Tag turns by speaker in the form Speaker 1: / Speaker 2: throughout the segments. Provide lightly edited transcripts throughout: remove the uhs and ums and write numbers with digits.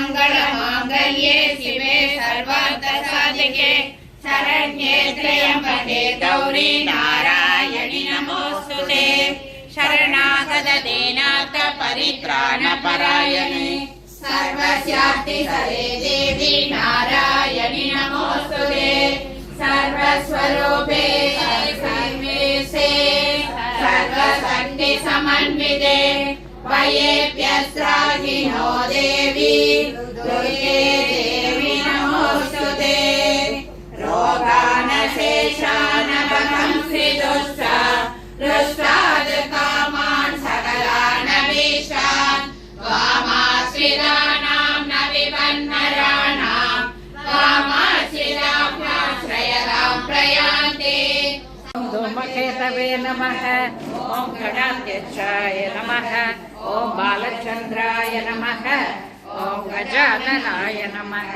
Speaker 1: सर्वमङ्गलमाङ्गल्ये शिवे सर्वार्थसाधिके शरण्ये त्र्यम्बके गौरी नारायणि नमोस्तुते शरणागतदीनाथ परित्राणपरायणे सर्वस्यार्ति हरे देवी नारायणि नमोस्तुते सर्वस्वरूपे सर्वेशे सर्वशक्ति समन्विते वयेभ्यस्त्राहिनो देवी दुर्गे देवी नमोस्तुते रोगानशेषानवकंसितुष्टा दुष्टाद्कामान् सकलानभीष्टान् वामाश्रितानां न विपन्नराणां वामाश्रिताभ्याश्रयतां प्रयान्ति
Speaker 2: धूमकेतवे नमः ओं गणाध्यक्षाय नमः ओं बालचन्द्राय नमः ओं गजाननाय नमः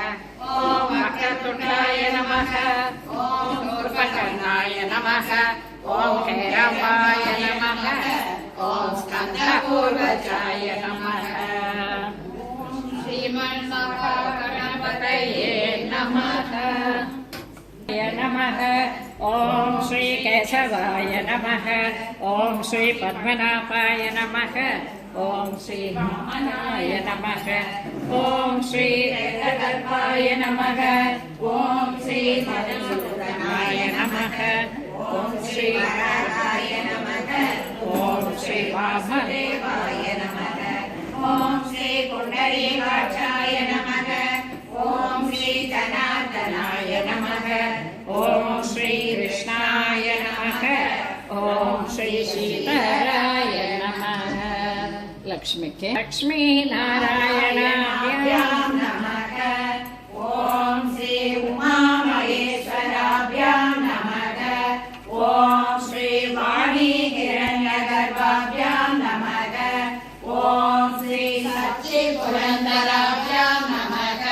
Speaker 2: ओं वक्रतुण्डाय नमः ओं कृपकर्णाय नमः ओं हैरवाय नमः ओं स्कन्दपूर्वजाय नमः श्रीमन्महागणपतये नमः नमः ओं श्री केशवाय नमः ओं श्री पद्मनाभाय नमः ओं श्री वामनाय नमः ओं श्री वेदगर्भाय नमः ओं श्री मधुसूदनाय नमः ओं श्री वराहाय नमः ओं श्री वामदेवाय नमः ओं श्री पुंडरीकाक्षाय नमः ओं श्री जनार्दनाय नमः ओं श्री कृष्णाय नमः ओं श्री सीताराय नमः लक्ष्मी के लक्ष्मी नारायणाभ्यां नमः ओं श्री उमा महेश्वराभ्यां नमः ओं श्री वाणी हिरण्यगर्भाभ्यां नमः ओं श्री सच्ची पुरंदराभ्यां नमः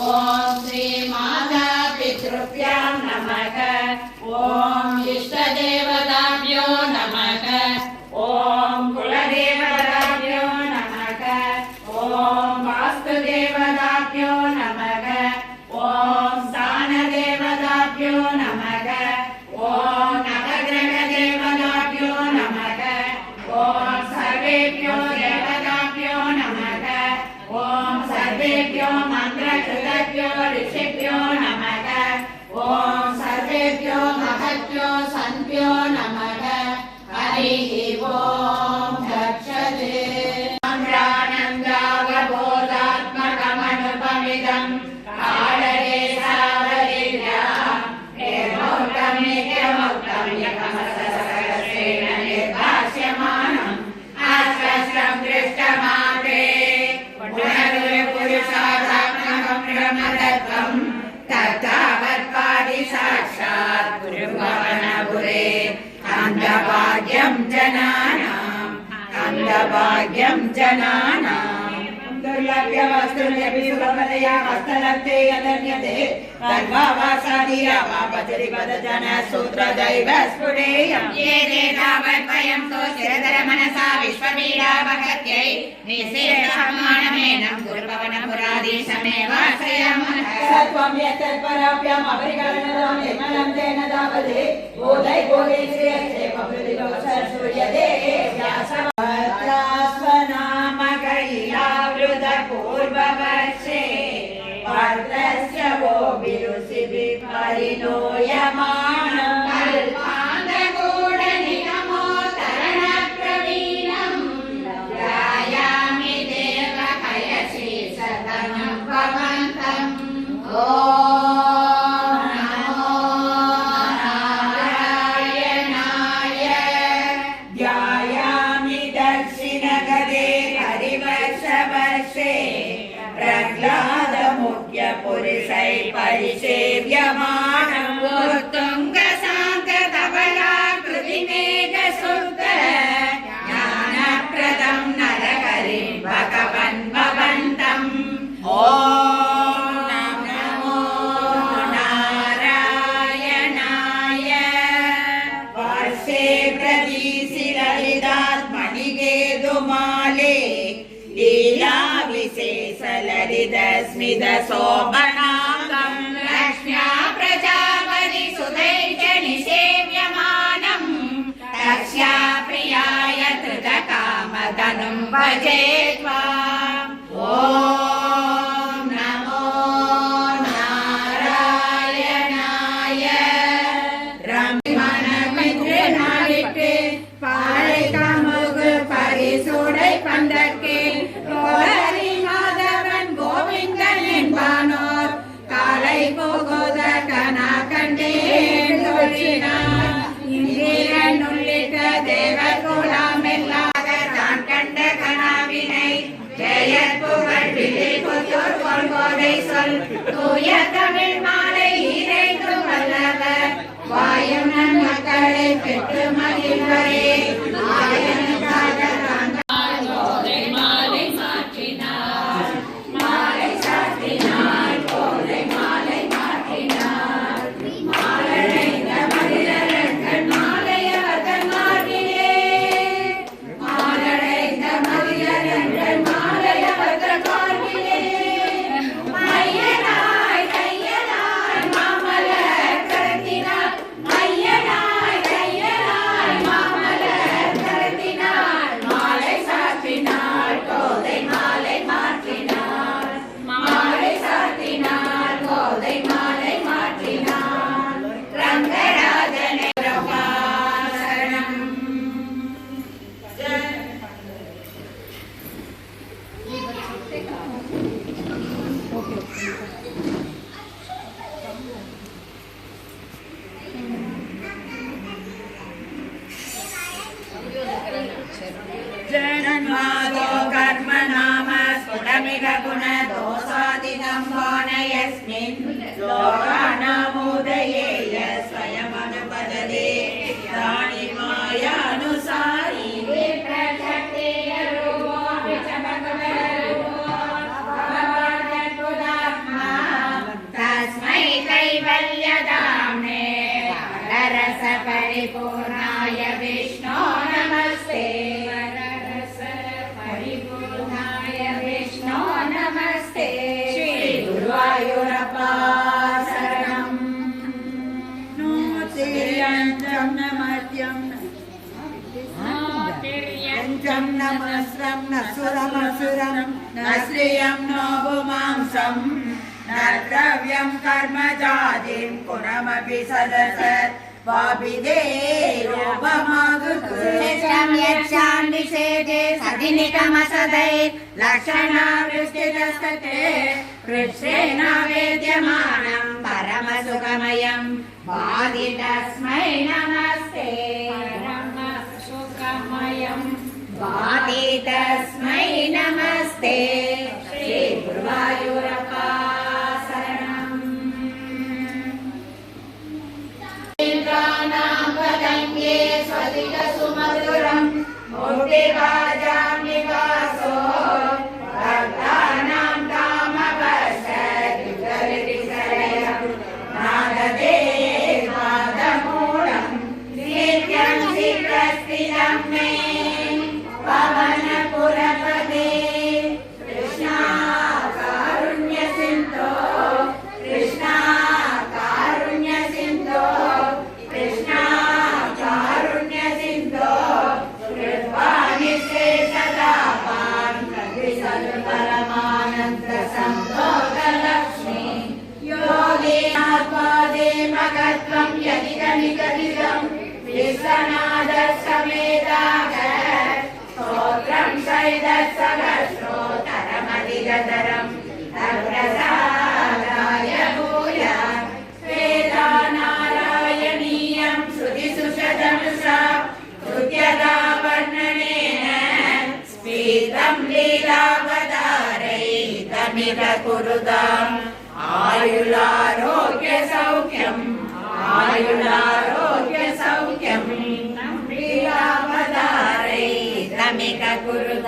Speaker 2: ओं श्री माता पितृभ्यां नमः ओं इष्टदेवताभ्यो नमः ओं कुलदेवताभ्यो नमः ओं वास्तुदेवताभ्यो नमः ओं स्थानदेवताभ्यो नमः ओं नवग्रहदेवताभ्यो नमः ओं सर्वेभ्यो देवताभ्यो नमः ओं सर्वेभ्यो मन्त्रकृतेभ्यो ऋषिभ्यो नमः ओं सर्वेभ्यो महद्भ्यो सन्भ्यो नमः हरिः ओं दक्षते आनन्दावबोधात्मकमनुभविदं कालदेशावलीर्यां निर्मौक्तमेकमौक्तं यकमसहस्रेण निर्भाष्यमानम् अस्पष्टं दृष्टमात्रे पुनरुपुरुषादात्मकं ब्रह्मतत्त्वं तत्तावत्पादि साक्षात् गुरुभवनपुरे अन्धभाग्यं जनानाम् अन्धभाग्यं जनानाम् दुर्लभ्यवस्तुर्यपि सुलभतया हस्तलब्धे यदन्यते तद्भावासादिरावापचरिपदजनसूत्रदैव स्फुटेयम् ये तावद्वयं तो स्थिरतरमनसा विश्वपीडावहत्यै निःशेषमा
Speaker 1: शयनं गुरुपवनपुराधीशमेवाश्रयामः
Speaker 2: सत्वं यत्तत्पराभ्याम् अपरिकरणं निर्मलं तेन तावत् बोधै बोधै श्रेयसे पप्रतिभवसूयते व्यासवनामकैलावृत पूर्ववर्षे भद्रस्य वो विरुषिभिः परिणोयमाणम्
Speaker 1: कल्पान्तगूढनिगमो तरणप्रवीणम् ध्यायामि देवहयसि सदनं भवन्तम् ॐ नमो नारायणाय
Speaker 2: ध्यायामि दक्षिणगदे हरिवर्षवर्षे प्रह्लादमुख्यपुरुषै परिसेव्यमाणम्
Speaker 1: उत्तुङ्गसाङ्गधवलाकृतिमेघसुप्त ज्ञानप्रदं नरहरिं भगवन् भवन्तम् ॐ नमो नारायणाय
Speaker 2: वर्षे प्रतीशिललितात्मणिकेतुमाले लीला विशेषललितस्मितशोभनाकम्
Speaker 1: लक्ष्म्या प्रजापति सुदैश्च निसेव्यमानम् तस्या प्रियाय धृतकामधनुं भजे त्वाम् ॐ नमो नारायणाय
Speaker 2: ரமணமித்ரனாயிற்று பாலை காமுகு பரிசூடை பந்தற்கு கோளரி மாதவன் கோவிந்தன் என்பானோர் காலை போகுத கனா கண்டேன் தோழினார் இந்திரன் உள்ளிட்ட தேவர் குலாம் இல்லாத தான் கண்ட கனாவினை ஜெயத் புகழ் விழி புத்தூர் கொள்கோதை சொல் தூய தமிழ் மாலை இறைந்து வல்லவர் வாயும் நன்மக்களை பெற்று மகிழ்வரே ஆயனுக்காக தான் மாலை மாற்றினார் மாலை சாற்றினார் கோதை மாலை மாற்றினார் மாலடைந்த மதிலரங்கன் மாலையவர்கள் மார்பிலே மாலடைந்த மதிலரங்கன் மாலையவர்கள் மார்பிலே மையனாய் கையனாய் மாமலர் கரத்தினார் மையனாய் கையனாய் மாமலர் கரத்தினார் மாலை சாற்றினார் கோதை மாலை மாற்றினார் மாலை சாற்றினார் கோதை மாலை மாற்றினார் ரங்கராஜனை சரணம் जनन्मादो कर्म नाम स्फुटमिह गुणदोषादिदम्भोनयस्मिन् लोकानामुदयेय स्वयमनुपदते तानि मायानुसारी
Speaker 1: तस्मै कैवल्यदाम्ने रस परिपूर्णाय विष्णो नमस्ते परिपूर्णाय विष्णो नमस्ते श्री गुरुवायूरप्पा शरणम्
Speaker 2: नोतिर्यञ्चं नमत्यं यञ्चं नमस्रं न सुरमसुरं न श्रियं नो पुमांसं न द्रव्यं कर्मजातिं गुणमपि सदसत्
Speaker 1: यक्षान्निषेधे सदिनिकमसदैर् लक्षणावृष्टितस्तते पृच्छ्रेण वेद्यमानं परमसुखमयं वादि तस्मै नमस्ते परमसुखमयं वादि तस्मै नमस्ते श्री गुरुवायूरप्पा शरणम् पतङ्गे स्वधिकसुमधुरं मूर्तिवाजां निवासो भक्तानां कामवशयुगरिसरयं नाददे पादमूलं नित्यं शिखस्थितं मे पवनपुरपदे कृष्णा निगदितं विश्वनाथसमेताः स्तोत्रं सैदत्सहस्रोत्तरमधिगतरं तत्प्रसादाय भूयात् वेदानारायणीयं श्रुतिसुषधनुषा स्तुत्यदा वर्णनेन स्फीतं लीलावतारैतमिह कुरुताम् आयुरारोग्यसौख्यम् लीलावतारैतमिह कुरुताम्